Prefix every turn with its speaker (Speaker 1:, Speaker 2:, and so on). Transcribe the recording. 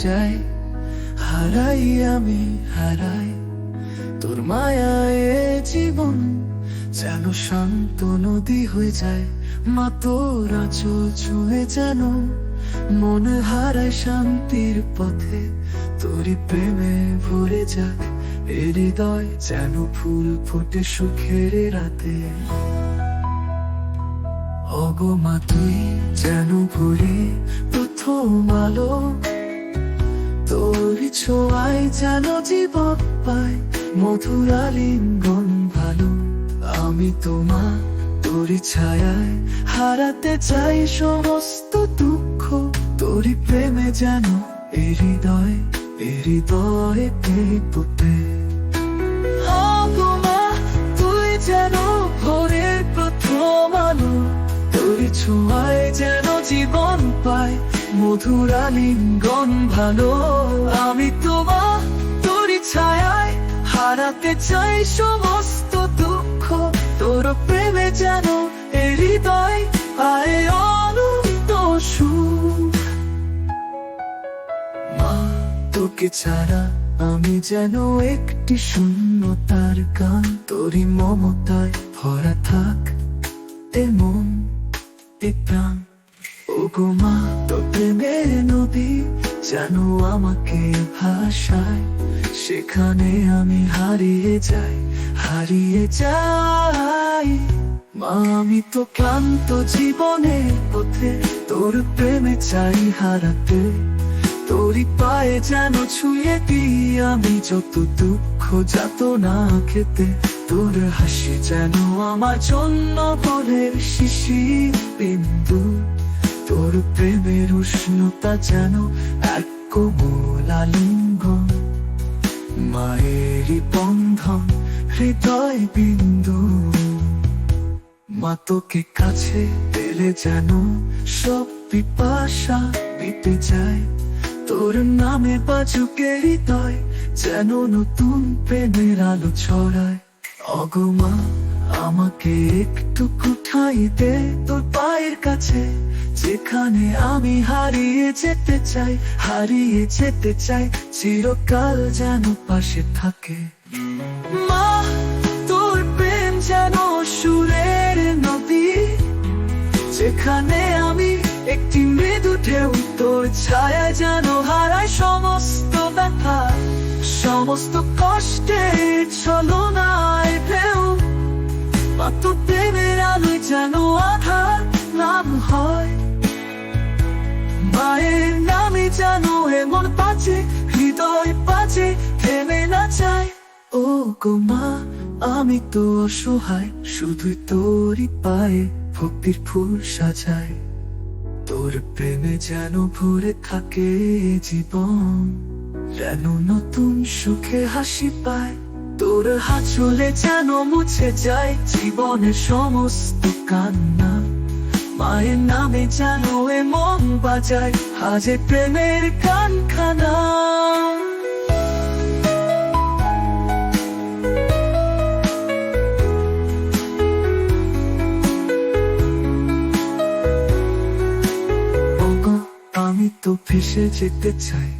Speaker 1: যায়, হারাই আমি হারাই তোর মায়ায় জীবন যেন শান্ত নদী হয়ে যায়। মা তোর আঁচল ছুঁয়ে যেন মনে হারায় শান্তির পথে, তোরই প্রেমে ভরে যাক এ হৃদয় যেন ফুল ফোটে সুখের রাতে। ওগো মা তুই যেন ভুলি প্রথম আলো, তোরই ছোঁয়ায় যেন জীবন পায় মধুর আলিঙ্গন ভালো। আমি তোমা তোরই ছায়ায় হারাতে চাই সমস্ত দুঃখ, তোরই প্রেমে যেন এ হৃদয়ে পেতে। ওগো মা তুই যেন ভোরের প্রথম আলো, তোরই ছোঁয়ায় যেন জীবন পায় মধুর আলিঙ্গন ভালো। আমি তোমা তোরই ছায়ায় হারাতে চাই সমস্ত দুঃখ, তোর প্রেমে যেন এ হৃদয় পায় অনন্ত সুখ। মা তোকে ছাড়া আমি যেন একটি শূন্যতার গান, তোরই মমতায় ভরা থাক এ মন এ প্রাণ। ওগো মা তোর প্রেমের নদী যেন আমাকে ভাসায়, সেখানে আমি হারিয়ে যাই। মা আমি তো ক্লান্ত জীবনের পথে, তোর প্রেমে চাই হারাতে, তোরই পায়ে যেন ছুঁয়ে দিই আমি যত দুঃখ যাতনা খেতে। তোর হাসি যেন আমার জন্য ভোরের শিশির বিন্দু, তোর প্রেমের উষ্ণতা যেন এক কোমল আলিঙ্গন, মায়েরই বন্ধন হৃদয় বিন্দু। মা তোকে কাছে পেলে যেন সব পিপাসা মিটে যায়, তোর নামে বাজুকে হৃদয় যেন নতুন প্রেমের আলো ছড়ায়। ওগো মা আমাকে একটু ঠাঁই দে তোর পায়ের কাছে, যেখানে আমি হারিয়ে যেতে চাই চিরকাল যেন পাশে থাকে। মা তোর প্রেম যেন সুরের নদী, যেখানে আমি একটি মৃদু ঢেউ, তোর ছায়া যেন হারায় সমস্ত ব্যথা, সমস্ত কষ্টের ছলনায় ঢেউ। মা তোর প্রেমের আলোয় যেন আধার নাম হয়, মায়ের নামে যেন এমন বাজে হৃদয় বাজে থেমে না যায়। ও গো মা আমি তো অসহায়, শুধু তোরই পায়ে ভক্তির ফুল সাজায়, তোর প্রেমে যেন ভরে থাকে জীবন, যেন নতুন সুখে হাসি পায়। তোর হাঁচলে যেন মুছে যায় জীবনের সমস্ত কান্না, মায়ের নামে যেন এ মন বাজায় হাজে প্রেমের গানখানা। ওগো আমি তো ভেসে যেতে চাই